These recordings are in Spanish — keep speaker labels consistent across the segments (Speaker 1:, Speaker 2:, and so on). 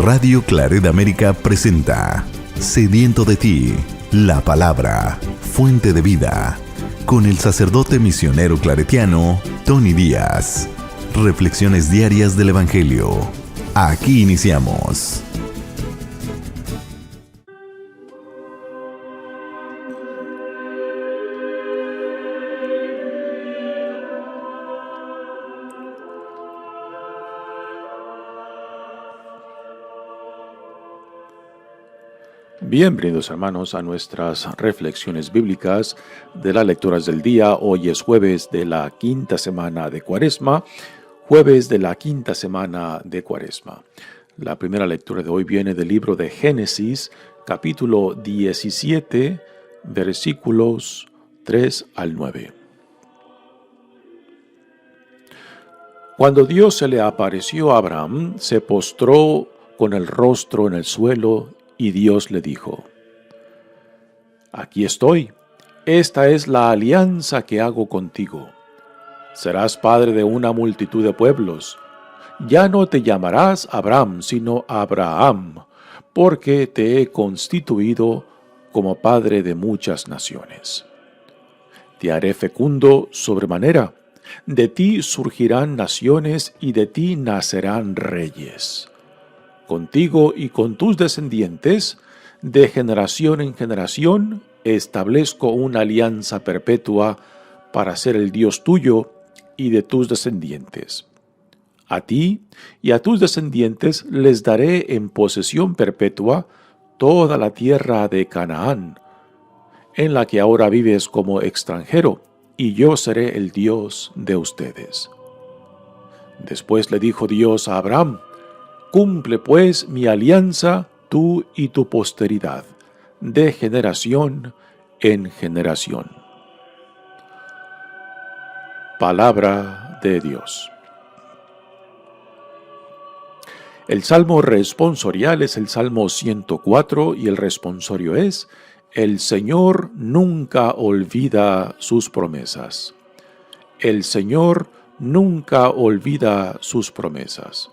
Speaker 1: Radio Claret América presenta Sediento de ti, la palabra, fuente de vida, con el sacerdote misionero claretiano Tony Díaz. Reflexiones diarias del Evangelio. Aquí iniciamos.
Speaker 2: Bienvenidos hermanos a nuestras reflexiones bíblicas de las lecturas del día. Hoy es jueves de la quinta semana de Cuaresma. La primera lectura de hoy viene del libro de Génesis, capítulo 17, versículos 3 al 9. Cuando Dios se le apareció a Abraham, se postró con el rostro en el suelo y Dios le dijo: Aquí estoy, esta es la alianza que hago contigo. Serás padre de una multitud de pueblos. Ya no te llamarás Abraham, sino Abraham, porque te he constituido como padre de muchas naciones. Te haré fecundo sobremanera, de ti surgirán naciones y de ti nacerán reyes. Contigo y con tus descendientes, de generación en generación, establezco una alianza perpetua para ser el Dios tuyo y de tus descendientes. A ti y a tus descendientes les daré en posesión perpetua toda la tierra de Canaán, en la que ahora vives como extranjero, y yo seré el Dios de ustedes. Después le dijo Dios a Abraham: Cumple pues mi alianza, tú y tu posteridad, de generación en generación. Palabra de Dios. El salmo responsorial es el Salmo 104 y el responsorio es: El Señor nunca olvida sus promesas. El Señor nunca olvida sus promesas.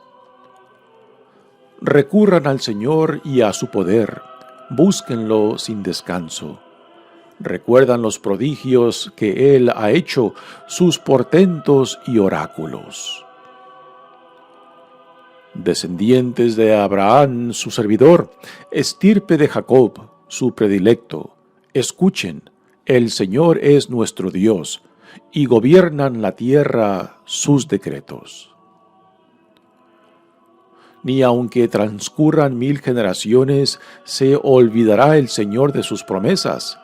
Speaker 2: Recurran al Señor y a su poder, búsquenlo sin descanso. Recuerdan los prodigios que Él ha hecho, sus portentos y oráculos. Descendientes de Abraham, su servidor, estirpe de Jacob, su predilecto, escuchen, el Señor es nuestro Dios, y gobiernan la tierra sus decretos. Ni aunque transcurran 1000 generaciones, se olvidará el Señor de sus promesas,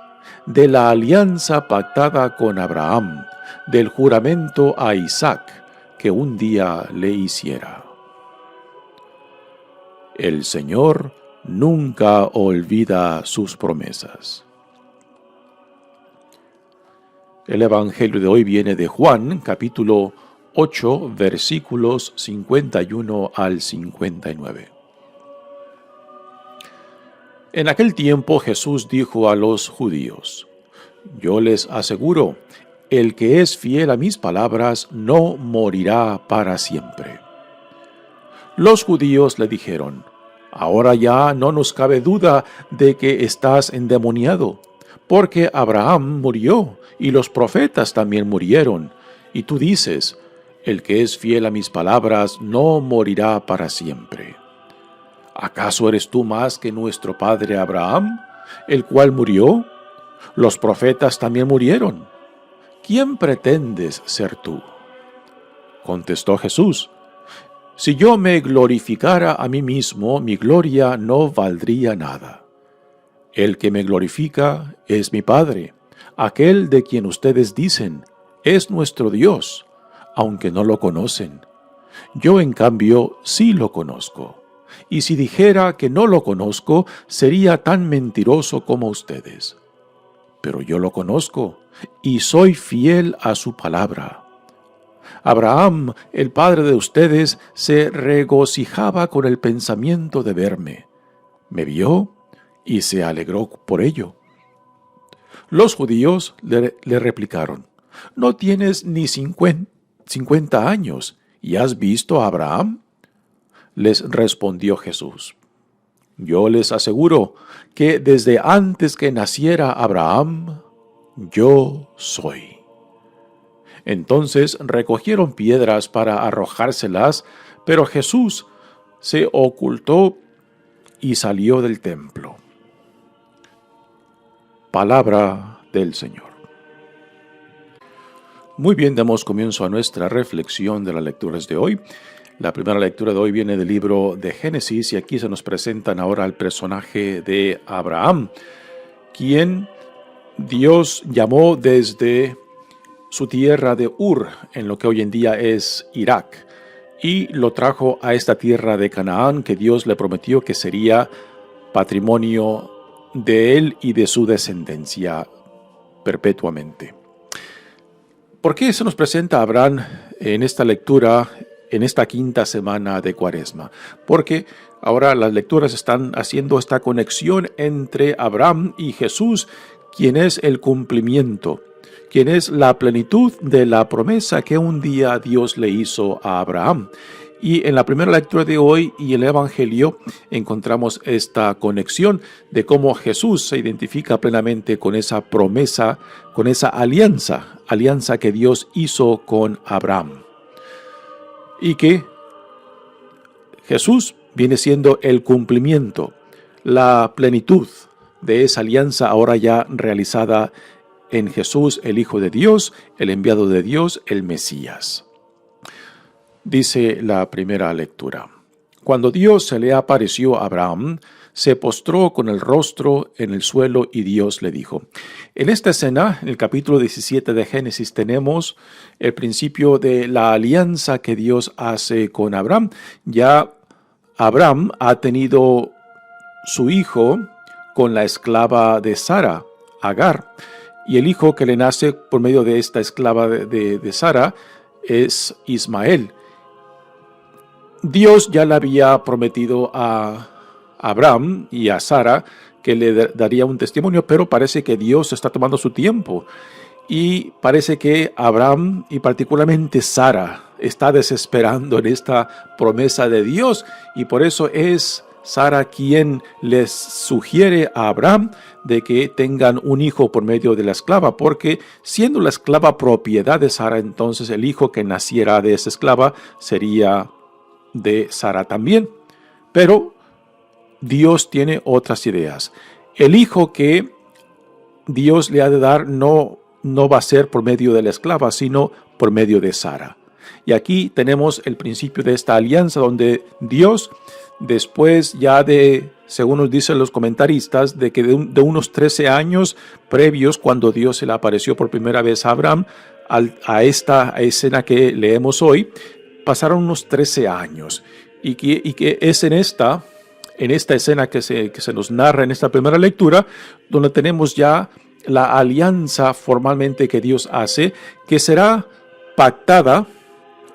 Speaker 2: de la alianza pactada con Abraham, del juramento a Isaac, que un día le hiciera. El Señor nunca olvida sus promesas. El Evangelio de hoy viene de Juan, capítulo 8, versículos 51 al 59. En aquel tiempo Jesús dijo a los judíos: Yo les aseguro, el que es fiel a mis palabras no morirá para siempre. Los judíos le dijeron: Ahora ya no nos cabe duda de que estás endemoniado, porque Abraham murió y los profetas también murieron, y tú dices: El que es fiel a mis palabras no morirá para siempre. ¿Acaso eres tú más que nuestro padre Abraham, el cual murió? Los profetas también murieron. ¿Quién pretendes ser tú? Contestó Jesús: Si yo me glorificara a mí mismo, mi gloria no valdría nada. El que me glorifica es mi Padre, aquel de quien ustedes dicen: Es nuestro Dios, aunque no lo conocen. Yo, en cambio, sí lo conozco. Y si dijera que no lo conozco, sería tan mentiroso como ustedes. Pero yo lo conozco, y soy fiel a su palabra. Abraham, el padre de ustedes, se regocijaba con el pensamiento de verme. Me vio y se alegró por ello. Los judíos le replicaron: ¿No tienes ni 50 años y has visto a Abraham? les respondió Jesús. Yo les aseguro que desde antes que naciera Abraham, yo soy. Entonces recogieron piedras para arrojárselas, pero Jesús se ocultó y salió del templo. Palabra del Señor. Muy bien, damos comienzo a nuestra reflexión de las lecturas de hoy. La primera lectura de hoy viene del libro de Génesis y aquí se nos presentan ahora el personaje de Abraham, quien Dios llamó desde su tierra de Ur, en lo que hoy en día es Irak, y lo trajo a esta tierra de Canaán que Dios le prometió que sería patrimonio de él y de su descendencia perpetuamente. ¿Por qué se nos presenta a Abraham en esta lectura, en esta quinta semana de Cuaresma? Porque ahora las lecturas están haciendo esta conexión entre Abraham y Jesús, quien es el cumplimiento, quien es la plenitud de la promesa que un día Dios le hizo a Abraham. Y en la primera lectura de hoy y el Evangelio encontramos esta conexión de cómo Jesús se identifica plenamente con esa promesa, con esa alianza que Dios hizo con Abraham. Y que Jesús viene siendo el cumplimiento, la plenitud de esa alianza ahora ya realizada en Jesús, el Hijo de Dios, el enviado de Dios, el Mesías. Dice la primera lectura: Cuando Dios se le apareció a Abraham, se postró con el rostro en el suelo y Dios le dijo. En esta escena, en el capítulo 17 de Génesis, tenemos el principio de la alianza que Dios hace con Abraham. Ya Abraham ha tenido su hijo con la esclava de Sara, Agar, y el hijo que le nace por medio de esta esclava de Sara es Ismael. Dios ya le había prometido a Abraham y a Sara que le daría un testimonio, pero parece que Dios está tomando su tiempo y parece que Abraham y particularmente Sara está desesperando en esta promesa de Dios y por eso es Sara quien les sugiere a Abraham de que tengan un hijo por medio de la esclava, porque siendo la esclava propiedad de Sara, entonces el hijo que naciera de esa esclava sería de Sara también. Pero Dios tiene otras ideas. El hijo que Dios le ha de dar no va a ser por medio de la esclava, sino por medio de Sara. Y aquí tenemos el principio de esta alianza donde Dios, después ya de, según nos dicen los comentaristas, de que de unos 13 años previos, cuando Dios se le apareció por primera vez a Abraham, a esta escena que leemos hoy, pasaron unos 13 años. Y que es en esta escena que se nos narra en esta primera lectura, donde tenemos ya la alianza formalmente que Dios hace, que será pactada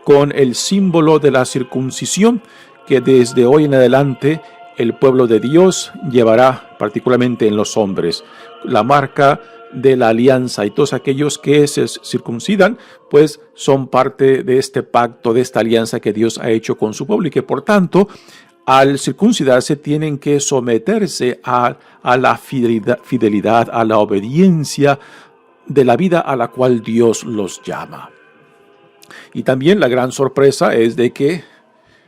Speaker 2: con el símbolo de la circuncisión, que desde hoy en adelante el pueblo de Dios llevará, particularmente en los hombres, la marca de la alianza, y todos aquellos que se circuncidan pues son parte de este pacto, de esta alianza que Dios ha hecho con su pueblo, y que por tanto al circuncidarse tienen que someterse a la fidelidad, a la obediencia de la vida a la cual Dios los llama. Y también la gran sorpresa es de que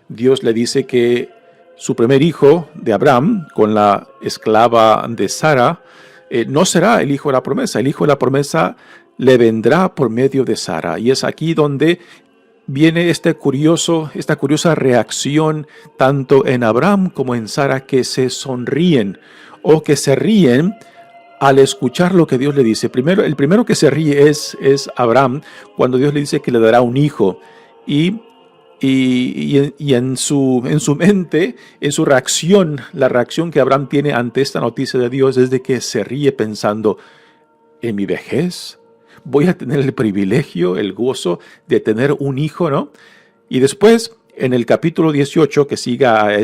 Speaker 2: Dios le dice que su primer hijo de Abraham con la esclava de Sara no será el hijo de la promesa. El hijo de la promesa le vendrá por medio de Sara. Y es aquí donde viene esta curiosa reacción tanto en Abraham como en Sara, que se sonríen o que se ríen al escuchar lo que Dios le dice. El primero que se ríe es Abraham cuando Dios le dice que le dará un hijo. Y en su mente, en su reacción, la reacción que Abraham tiene ante esta noticia de Dios es de que se ríe pensando: en mi vejez voy a tener el privilegio, el gozo de tener un hijo, ¿no? Y después, en el capítulo 18, que siga a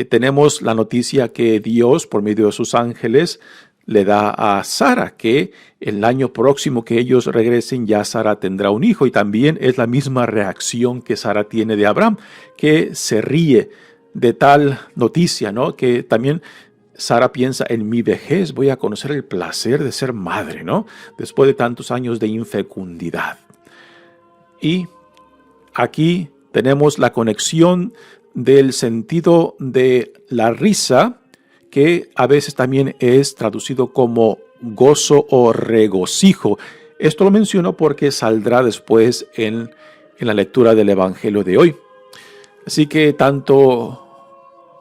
Speaker 2: tenemos la noticia que Dios, por medio de sus ángeles, le da a Sara, que el año próximo que ellos regresen ya Sara tendrá un hijo, y también es la misma reacción que Sara tiene de Abraham, que se ríe de tal noticia, ¿no? Que también Sara piensa, en mi vejez voy a conocer el placer de ser madre, ¿no? Después de tantos años de infecundidad. Y aquí tenemos la conexión del sentido de la risa, que a veces también es traducido como gozo o regocijo. Esto lo menciono porque saldrá después en la lectura del Evangelio de hoy. Así que tanto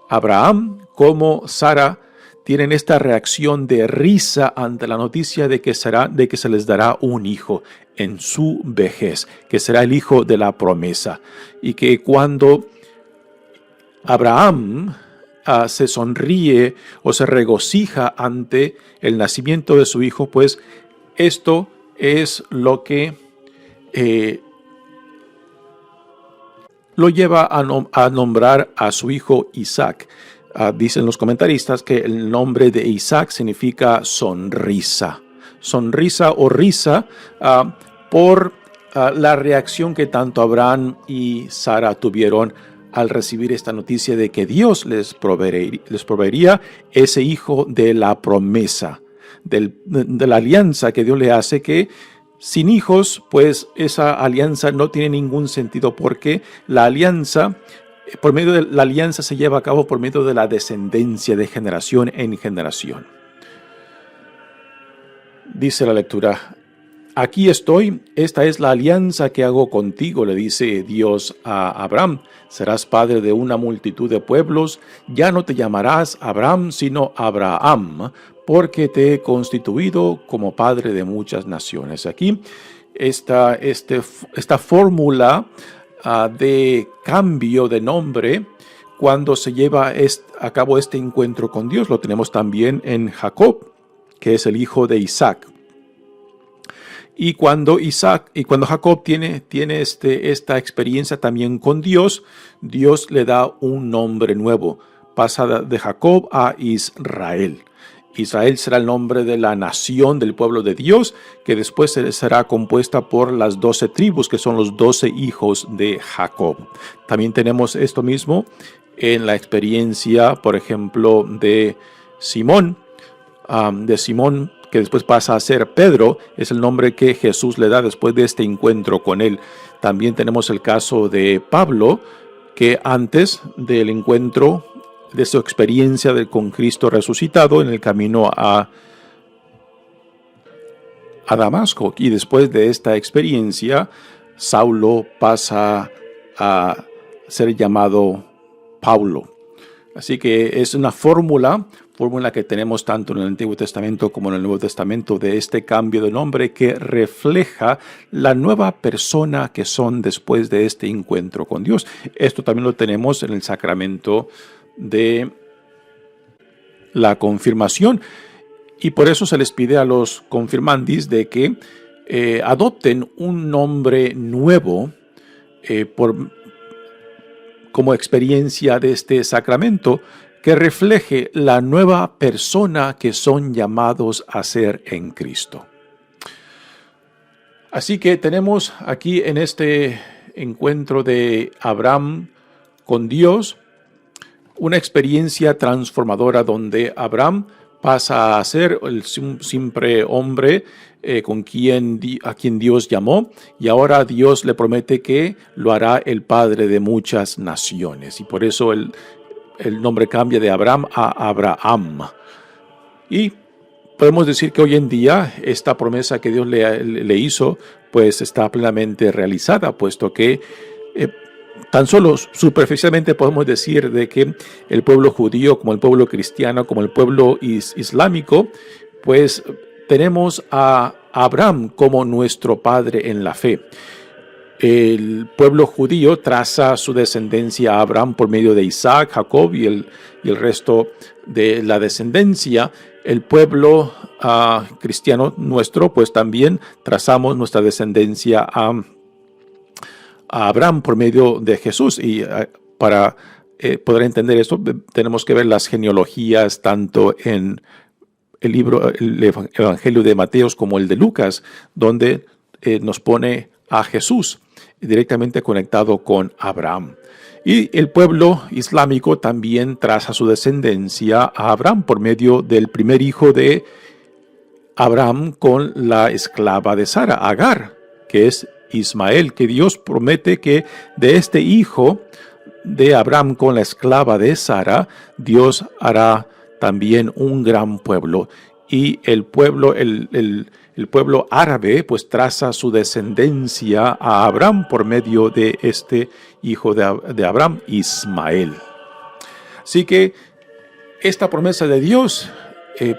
Speaker 2: Abraham como Sara tienen esta reacción de risa ante la noticia de que se les dará un hijo en su vejez, que será el hijo de la promesa. Y que cuando Abraham se sonríe o se regocija ante el nacimiento de su hijo, pues esto es lo que lo lleva a nombrar a su hijo Isaac. Dicen los comentaristas que el nombre de Isaac significa sonrisa. Sonrisa o risa por la reacción que tanto Abraham y Sara tuvieron al recibir esta noticia de que Dios les proveería ese hijo de la promesa, de la alianza que Dios le hace, que sin hijos, pues esa alianza no tiene ningún sentido, porque la alianza, por medio de la alianza se lleva a cabo por medio de la descendencia de generación en generación. Dice la lectura: aquí estoy, esta es la alianza que hago contigo, le dice Dios a Abraham. Serás padre de una multitud de pueblos, ya no te llamarás Abraham, sino Abraham, porque te he constituido como padre de muchas naciones. Aquí esta fórmula de cambio de nombre, cuando se lleva a cabo este encuentro con Dios, lo tenemos también en Jacob, que es el hijo de Isaac. Y cuando Jacob tiene esta experiencia también con Dios, Dios le da un nombre nuevo. Pasa de Jacob a Israel. Israel será el nombre de la nación del pueblo de Dios, que después será compuesta por las 12 tribus, que son los 12 hijos de Jacob. También tenemos esto mismo en la experiencia, por ejemplo, de Simón, que después pasa a ser Pedro. Es el nombre que Jesús le da después de este encuentro con él. También tenemos el caso de Pablo, que antes del encuentro, de su experiencia con Cristo resucitado en el camino a Damasco, y después de esta experiencia, Saulo pasa a ser llamado Pablo. Así que es una fórmula que tenemos tanto en el Antiguo Testamento como en el Nuevo Testamento, de este cambio de nombre que refleja la nueva persona que son después de este encuentro con Dios. Esto también lo tenemos en el sacramento de la confirmación, y por eso se les pide a los confirmandis de que adopten un nombre nuevo como experiencia de este sacramento, que refleje la nueva persona que son llamados a ser en Cristo. Así que tenemos aquí en este encuentro de Abraham con Dios una experiencia transformadora, donde Abraham pasa a ser un simple hombre a quien Dios llamó, y ahora Dios le promete que lo hará el padre de muchas naciones, y por eso el nombre cambia de Abraham a Abraham. Y podemos decir que hoy en día esta promesa que Dios le hizo, pues está plenamente realizada, puesto que tan solo superficialmente podemos decir de que el pueblo judío, como el pueblo cristiano, como el pueblo islámico, pues tenemos a Abraham como nuestro padre en la fe. El pueblo judío traza su descendencia a Abraham por medio de Isaac, Jacob y el resto de la descendencia. El pueblo cristiano nuestro, pues también trazamos nuestra descendencia a Abraham por medio de Jesús. Y para poder entender esto, tenemos que ver las genealogías tanto en el Evangelio de Mateo como el de Lucas, donde nos pone a Jesús directamente conectado con Abraham. Y el pueblo islámico también traza su descendencia a Abraham por medio del primer hijo de Abraham con la esclava de Sara, Agar, que es Ismael, que Dios promete que de este hijo de Abraham con la esclava de Sara, Dios hará también un gran pueblo. Y el pueblo árabe pues traza su descendencia a Abraham por medio de este hijo de Abraham, Ismael. Así que esta promesa de Dios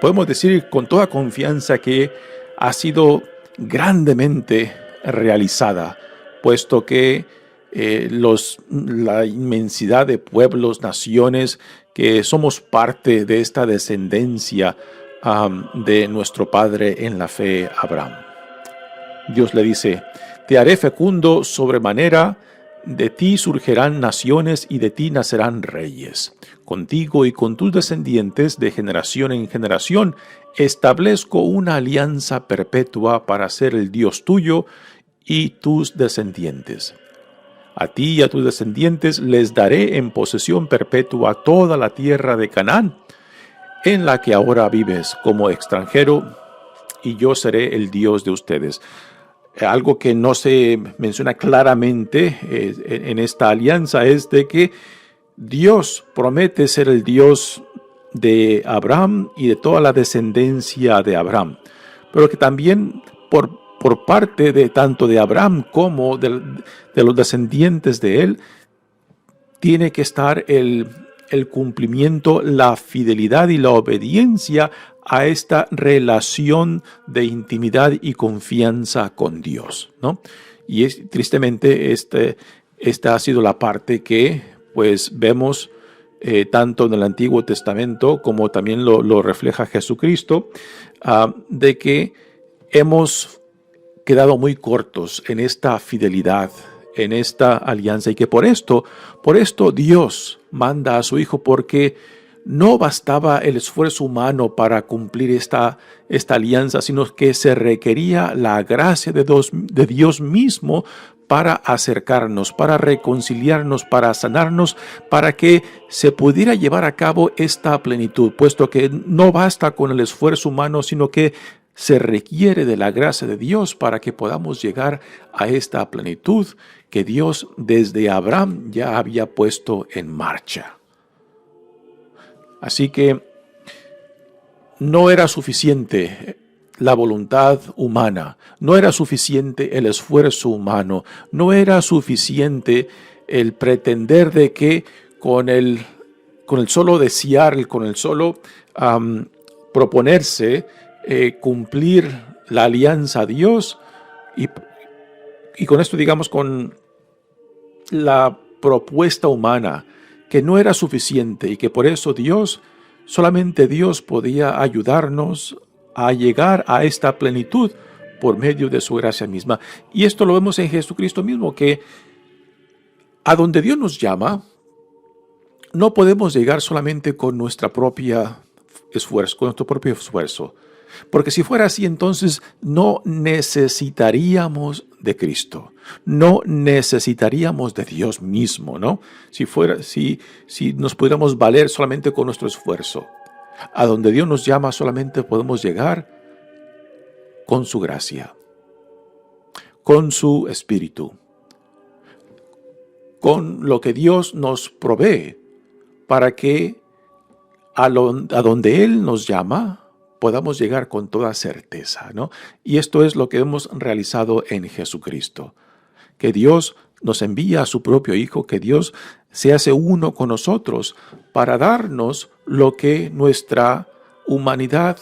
Speaker 2: podemos decir con toda confianza que ha sido grandemente realizada, puesto que la inmensidad de pueblos, naciones, que somos parte de esta descendencia de nuestro padre en la fe, Abraham. Dios le dice: te haré fecundo sobremanera, de ti surgirán naciones y de ti nacerán reyes. Contigo y con tus descendientes de generación en generación establezco una alianza perpetua para ser el Dios tuyo y tus descendientes. A ti y a tus descendientes les daré en posesión perpetua toda la tierra de Canaán, en la que ahora vives como extranjero, y yo seré el Dios de ustedes. Algo que no se menciona claramente en esta alianza es de que Dios promete ser el Dios de Abraham y de toda la descendencia de Abraham, pero que también por parte de tanto de Abraham como de los descendientes de él, tiene que estar el cumplimiento, la fidelidad y la obediencia a esta relación de intimidad y confianza con Dios, ¿no? Y tristemente esta ha sido la parte que pues vemos tanto en el Antiguo Testamento como también lo refleja Jesucristo, de que hemos quedado muy cortos en esta fidelidad, en esta alianza, y que por esto Dios manda a su Hijo, porque no bastaba el esfuerzo humano para cumplir esta alianza, sino que se requería la gracia de Dios mismo para acercarnos, para reconciliarnos, para sanarnos, para que se pudiera llevar a cabo esta plenitud, puesto que no basta con el esfuerzo humano, sino que se requiere de la gracia de Dios para que podamos llegar a esta plenitud que Dios desde Abraham ya había puesto en marcha. Así que no era suficiente la voluntad humana, no era suficiente el esfuerzo humano, no era suficiente el pretender de que con el solo desear, con el solo proponerse cumplir la alianza a Dios y con esto, digamos, con la propuesta humana, que no era suficiente y que por eso solamente Dios podía ayudarnos a llegar a esta plenitud por medio de su gracia misma. Y esto lo vemos en Jesucristo mismo, que a donde Dios nos llama, no podemos llegar solamente con nuestro propio esfuerzo. Porque si fuera así, entonces no necesitaríamos de Cristo, no necesitaríamos de Dios mismo, ¿no? Si nos pudiéramos valer solamente con nuestro esfuerzo. A donde Dios nos llama solamente podemos llegar con su gracia, con su Espíritu, con lo que Dios nos provee para que a donde Él nos llama podamos llegar con toda certeza, ¿no? Y esto es lo que hemos realizado en Jesucristo, que Dios nos envía a su propio Hijo, que Dios se hace uno con nosotros para darnos lo que nuestra humanidad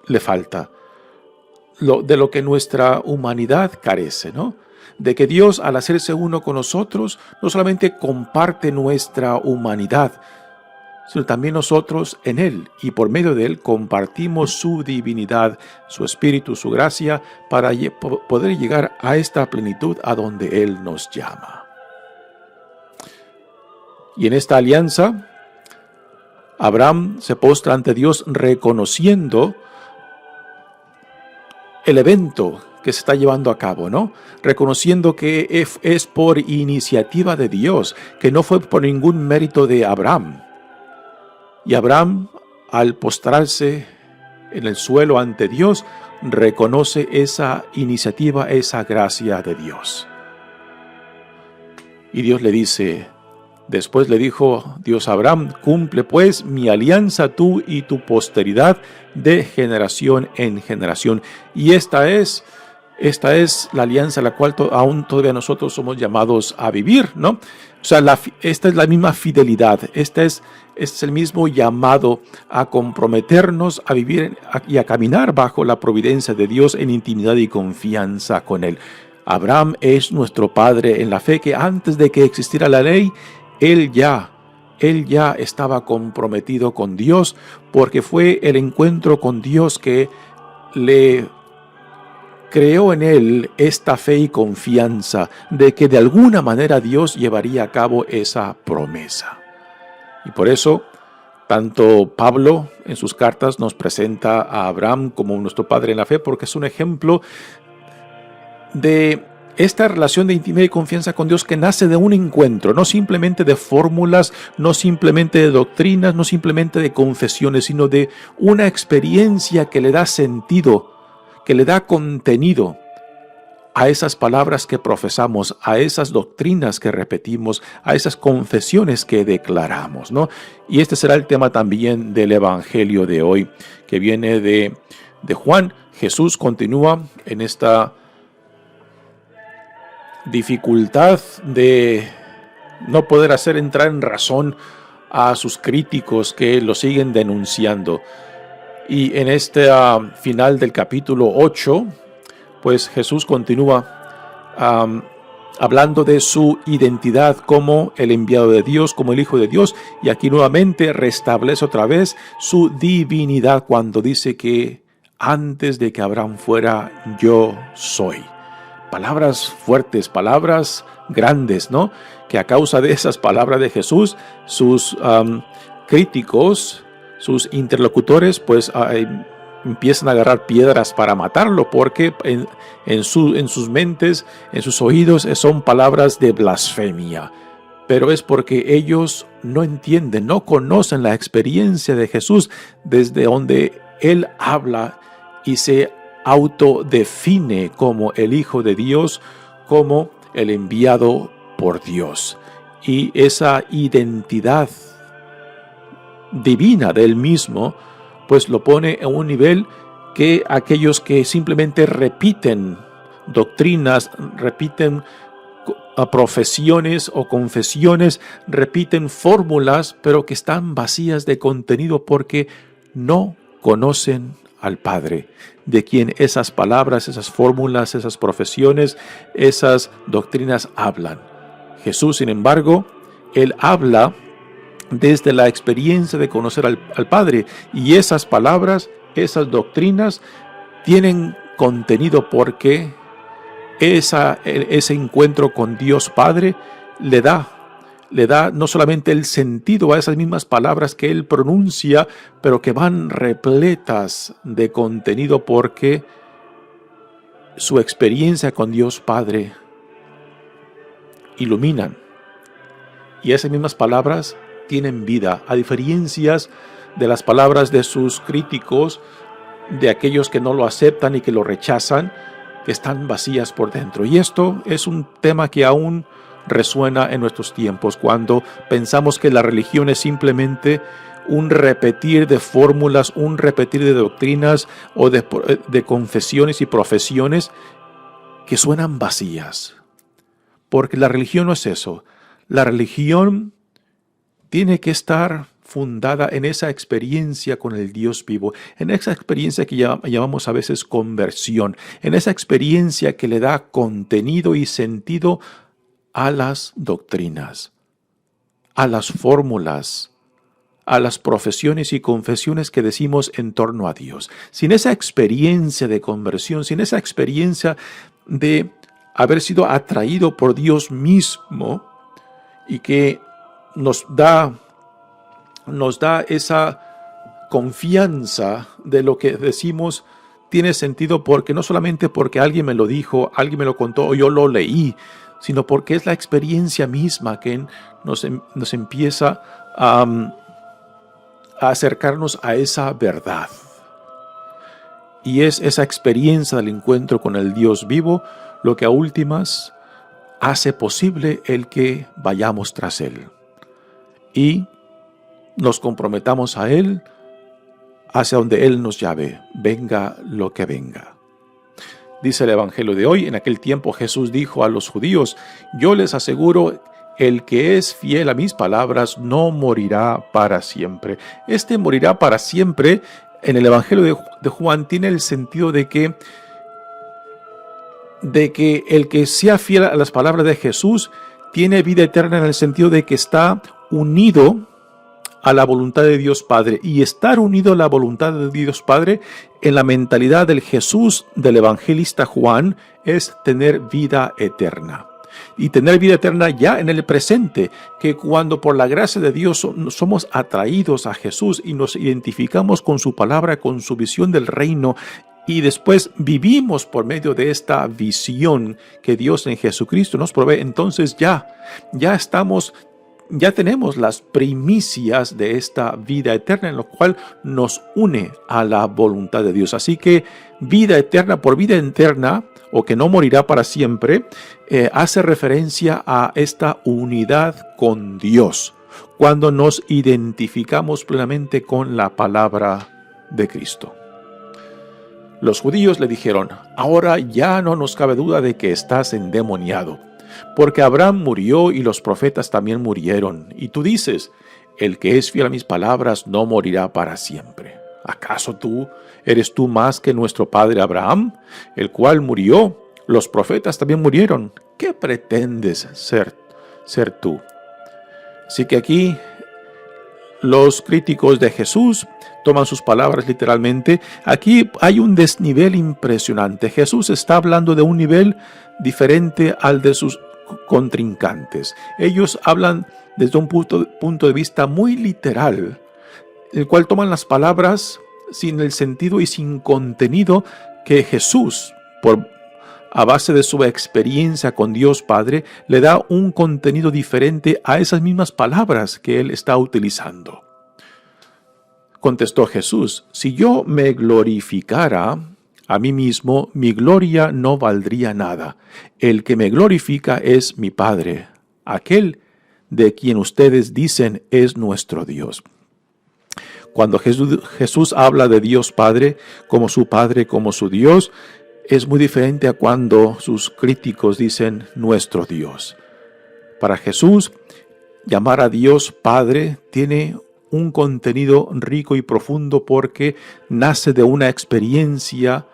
Speaker 2: le falta, de lo que nuestra humanidad carece, ¿no? De que Dios, al hacerse uno con nosotros, no solamente comparte nuestra humanidad, sino también nosotros en Él, y por medio de Él compartimos su divinidad, su Espíritu, su gracia, para poder llegar a esta plenitud a donde Él nos llama. Y en esta alianza Abraham se postra ante Dios reconociendo el evento que se está llevando a cabo, ¿no? Reconociendo que es por iniciativa de Dios, que no fue por ningún mérito de Abraham. Y Abraham, al postrarse en el suelo ante Dios, reconoce esa iniciativa, esa gracia de Dios. Y Dios le dice, después le dijo Dios a Abraham, cumple pues mi alianza tú y tu posteridad de generación en generación. Y esta es la alianza a la cual aún todavía nosotros somos llamados a vivir, ¿no? O sea, esta es la misma fidelidad, este es el mismo llamado a comprometernos a vivir y a caminar bajo la providencia de Dios en intimidad y confianza con Él. Abraham es nuestro padre en la fe, que antes de que existiera la ley, él ya estaba comprometido con Dios, porque fue el encuentro con Dios que le creó en él esta fe y confianza de que de alguna manera Dios llevaría a cabo esa promesa. Y por eso, tanto Pablo en sus cartas nos presenta a Abraham como nuestro padre en la fe, porque es un ejemplo de esta relación de intimidad y confianza con Dios que nace de un encuentro, no simplemente de fórmulas, no simplemente de doctrinas, no simplemente de confesiones, sino de una experiencia que le da sentido, que le da contenido a esas palabras que profesamos, a esas doctrinas que repetimos, a esas confesiones que declaramos, ¿no? Y este será el tema también del Evangelio de hoy, que viene de Juan. Jesús continúa en esta dificultad de no poder hacer entrar en razón a sus críticos que lo siguen denunciando. Y en este final del capítulo 8, pues Jesús continúa hablando de su identidad como el enviado de Dios, como el Hijo de Dios, y aquí nuevamente restablece otra vez su divinidad cuando dice que antes de que Abraham fuera, yo soy. Palabras fuertes, palabras grandes, ¿no? Que a causa de esas palabras de Jesús, sus críticos, sus interlocutores, pues empiezan a agarrar piedras para matarlo, porque en sus mentes, en sus oídos, son palabras de blasfemia. Pero es porque ellos no entienden, no conocen la experiencia de Jesús, desde donde Él habla y se autodefine como el Hijo de Dios, como el enviado por Dios. Y esa identidad divina de Él mismo, pues lo pone en un nivel que aquellos que simplemente repiten doctrinas, repiten profesiones o confesiones, repiten fórmulas, pero que están vacías de contenido porque no conocen al Padre, de quien esas palabras, esas fórmulas, esas profesiones, esas doctrinas hablan. Jesús, sin embargo, Él habla desde la experiencia de conocer al Padre, y esas palabras, esas doctrinas tienen contenido porque ese encuentro con Dios Padre le da no solamente el sentido a esas mismas palabras que Él pronuncia, pero que van repletas de contenido porque su experiencia con Dios Padre iluminan. Y esas mismas palabras tienen vida, a diferencias de las palabras de sus críticos, de aquellos que no lo aceptan y que lo rechazan, que están vacías por dentro. Y esto es un tema que aún resuena en nuestros tiempos, cuando pensamos que la religión es simplemente un repetir de fórmulas, un repetir de doctrinas o de confesiones y profesiones que suenan vacías. Porque la religión no es eso. La religión tiene que estar fundada en esa experiencia con el Dios vivo, en esa experiencia que llamamos a veces conversión, en esa experiencia que le da contenido y sentido a las doctrinas, a las fórmulas, a las profesiones y confesiones que decimos en torno a Dios. Sin esa experiencia de conversión, sin esa experiencia de haber sido atraído por Dios mismo y que nos da nos da esa confianza de lo que decimos tiene sentido, porque no solamente porque alguien me lo dijo, alguien me lo contó o yo lo leí, sino porque es la experiencia misma que nos empieza a acercarnos a esa verdad. Y es esa experiencia del encuentro con el Dios vivo lo que a últimas hace posible el que vayamos tras Él y nos comprometamos a Él hacia donde Él nos llame, venga lo que venga. Dice el Evangelio de hoy: en aquel tiempo Jesús dijo a los judíos: yo les aseguro, el que es fiel a mis palabras no morirá para siempre. Este morirá para siempre en el Evangelio de Juan tiene el sentido de que el que sea fiel a las palabras de Jesús tiene vida eterna, en el sentido de que está unido a la voluntad de Dios Padre. Y estar unido a la voluntad de Dios Padre en la mentalidad del Jesús del evangelista Juan es tener vida eterna. Y tener vida eterna ya en el presente, que cuando por la gracia de Dios somos atraídos a Jesús y nos identificamos con su palabra, con su visión del reino, y después vivimos por medio de esta visión que Dios en Jesucristo nos provee, entonces ya tenemos las primicias de esta vida eterna, en lo cual nos une a la voluntad de Dios. Así que vida eterna por vida eterna, o que no morirá para siempre, hace referencia a esta unidad con Dios, cuando nos identificamos plenamente con la palabra de Cristo. Los judíos le dijeron: ahora ya no nos cabe duda de que estás endemoniado, porque Abraham murió y los profetas también murieron, y tú dices: el que es fiel a mis palabras no morirá para siempre. ¿Acaso eres tú más que nuestro padre Abraham, el cual murió? Los profetas también murieron. ¿Qué pretendes ser tú? Así que aquí los críticos de Jesús toman sus palabras literalmente. Aquí hay un desnivel impresionante. Jesús está hablando de un nivel diferente al de sus contrincantes. Ellos hablan desde un punto de vista muy literal, el cual toman las palabras sin el sentido y sin contenido que Jesús, a base de su experiencia con Dios Padre, le da un contenido diferente a esas mismas palabras que él está utilizando. Contestó Jesús: si yo me glorificara a mí mismo, mi gloria no valdría nada. El que me glorifica es mi Padre, aquel de quien ustedes dicen es nuestro Dios. Cuando Jesús habla de Dios Padre, como su Padre, como su Dios, es muy diferente a cuando sus críticos dicen nuestro Dios. Para Jesús, llamar a Dios Padre tiene un contenido rico y profundo porque nace de una experiencia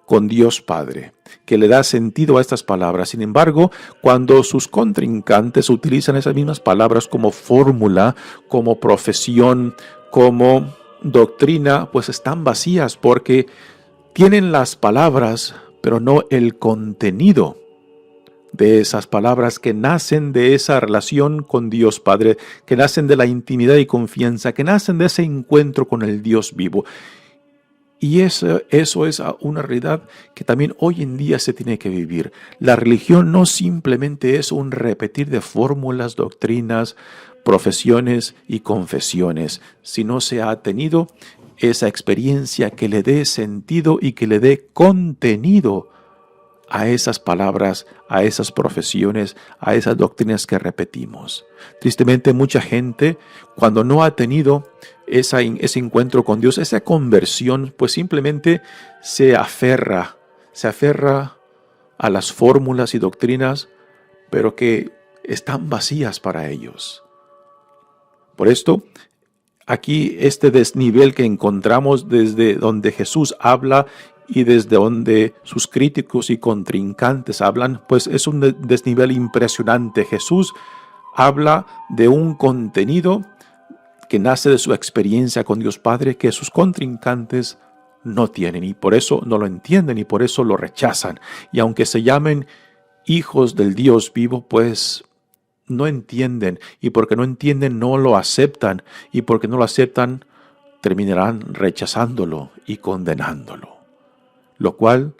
Speaker 2: con Dios Padre, que le da sentido a estas palabras. Sin embargo, cuando sus contrincantes utilizan esas mismas palabras como fórmula, como profesión, como doctrina, pues están vacías porque tienen las palabras, pero no el contenido de esas palabras que nacen de esa relación con Dios Padre, que nacen de la intimidad y confianza, que nacen de ese encuentro con el Dios vivo. Y eso es una realidad que también hoy en día se tiene que vivir. La religión no simplemente es un repetir de fórmulas, doctrinas, profesiones y confesiones, sino se ha tenido esa experiencia que le dé sentido y que le dé contenido a esas palabras, a esas profesiones, a esas doctrinas que repetimos. Tristemente, mucha gente, cuando no ha tenido ese encuentro con Dios, esa conversión, pues simplemente se aferra a las fórmulas y doctrinas, pero que están vacías para ellos. Por esto, aquí este desnivel que encontramos desde donde Jesús habla y desde donde sus críticos y contrincantes hablan, pues es un desnivel impresionante. Jesús habla de un contenido que nace de su experiencia con Dios Padre que sus contrincantes no tienen, y por eso no lo entienden y por eso lo rechazan. Y aunque se llamen hijos del Dios vivo, pues no entienden, y porque no entienden no lo aceptan, y porque no lo aceptan terminarán rechazándolo y condenándolo, lo cual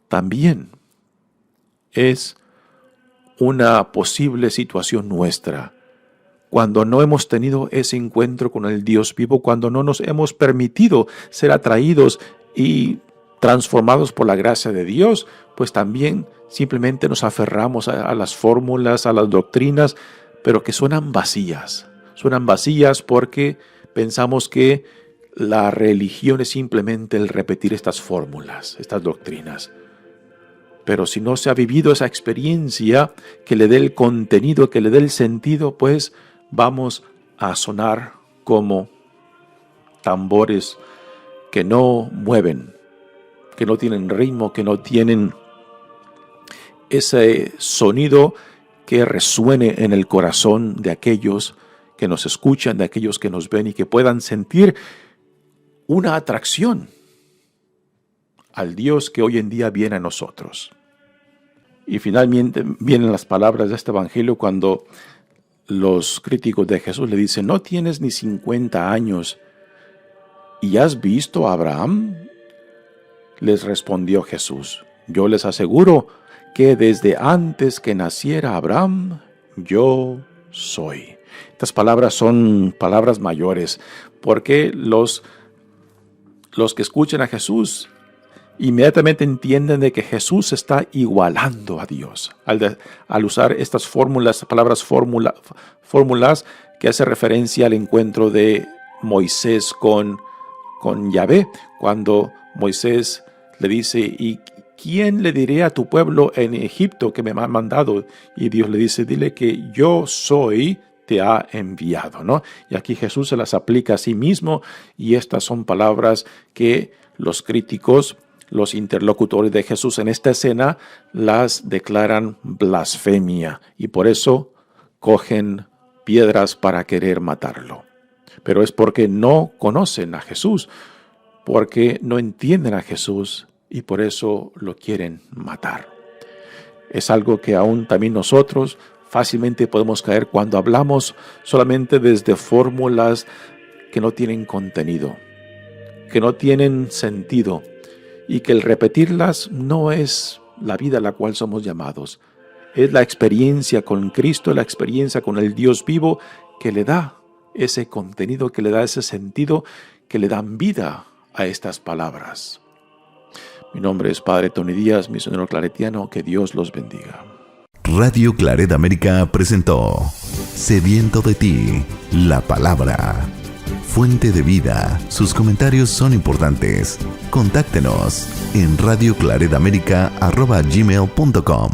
Speaker 2: también es una posible situación nuestra cuando no hemos tenido ese encuentro con el Dios vivo, cuando no nos hemos permitido ser atraídos y transformados por la gracia de Dios, pues también simplemente nos aferramos a las fórmulas, a las doctrinas, pero que suenan vacías. Suenan vacías porque pensamos que la religión es simplemente el repetir estas fórmulas, estas doctrinas. Pero si no se ha vivido esa experiencia que le dé el contenido, que le dé el sentido, pues vamos a sonar como tambores que no mueven, que no tienen ritmo, que no tienen ese sonido que resuene en el corazón de aquellos que nos escuchan, de aquellos que nos ven y que puedan sentir una atracción al Dios que hoy en día viene a nosotros. Y finalmente vienen las palabras de este evangelio cuando los críticos de Jesús le dicen: ¿no tienes ni 50 años y has visto a Abraham? Les respondió Jesús: yo les aseguro que desde antes que naciera Abraham, yo soy. Estas palabras son palabras mayores, porque los que escuchan a Jesús inmediatamente entienden de que Jesús está igualando a Dios al usar estas palabras fórmulas que hace referencia al encuentro de Moisés con Yahvé, cuando Moisés le dice: ¿y quién le diré a tu pueblo en Egipto que me ha mandado? Y Dios le dice: dile que yo soy, te ha enviado, ¿no? Y aquí Jesús se las aplica a sí mismo, y estas son palabras que los críticos, los interlocutores de Jesús en esta escena, las declaran blasfemia, y por eso cogen piedras para querer matarlo. Pero es porque no conocen a Jesús, porque no entienden a Jesús, y por eso lo quieren matar. Es algo que aún también nosotros fácilmente podemos caer cuando hablamos solamente desde fórmulas que no tienen contenido, que no tienen sentido, y que el repetirlas no es la vida a la cual somos llamados. Es la experiencia con Cristo, la experiencia con el Dios vivo, que le da ese contenido, que le da ese sentido, que le dan vida a estas palabras. Mi nombre es Padre Tony Díaz, misionero claretiano. Que Dios los bendiga.
Speaker 1: Radio Claret América presentó Sediento de ti, la palabra. Fuente de vida. Sus comentarios son importantes. Contáctenos en radioclaretamerica@gmail.com.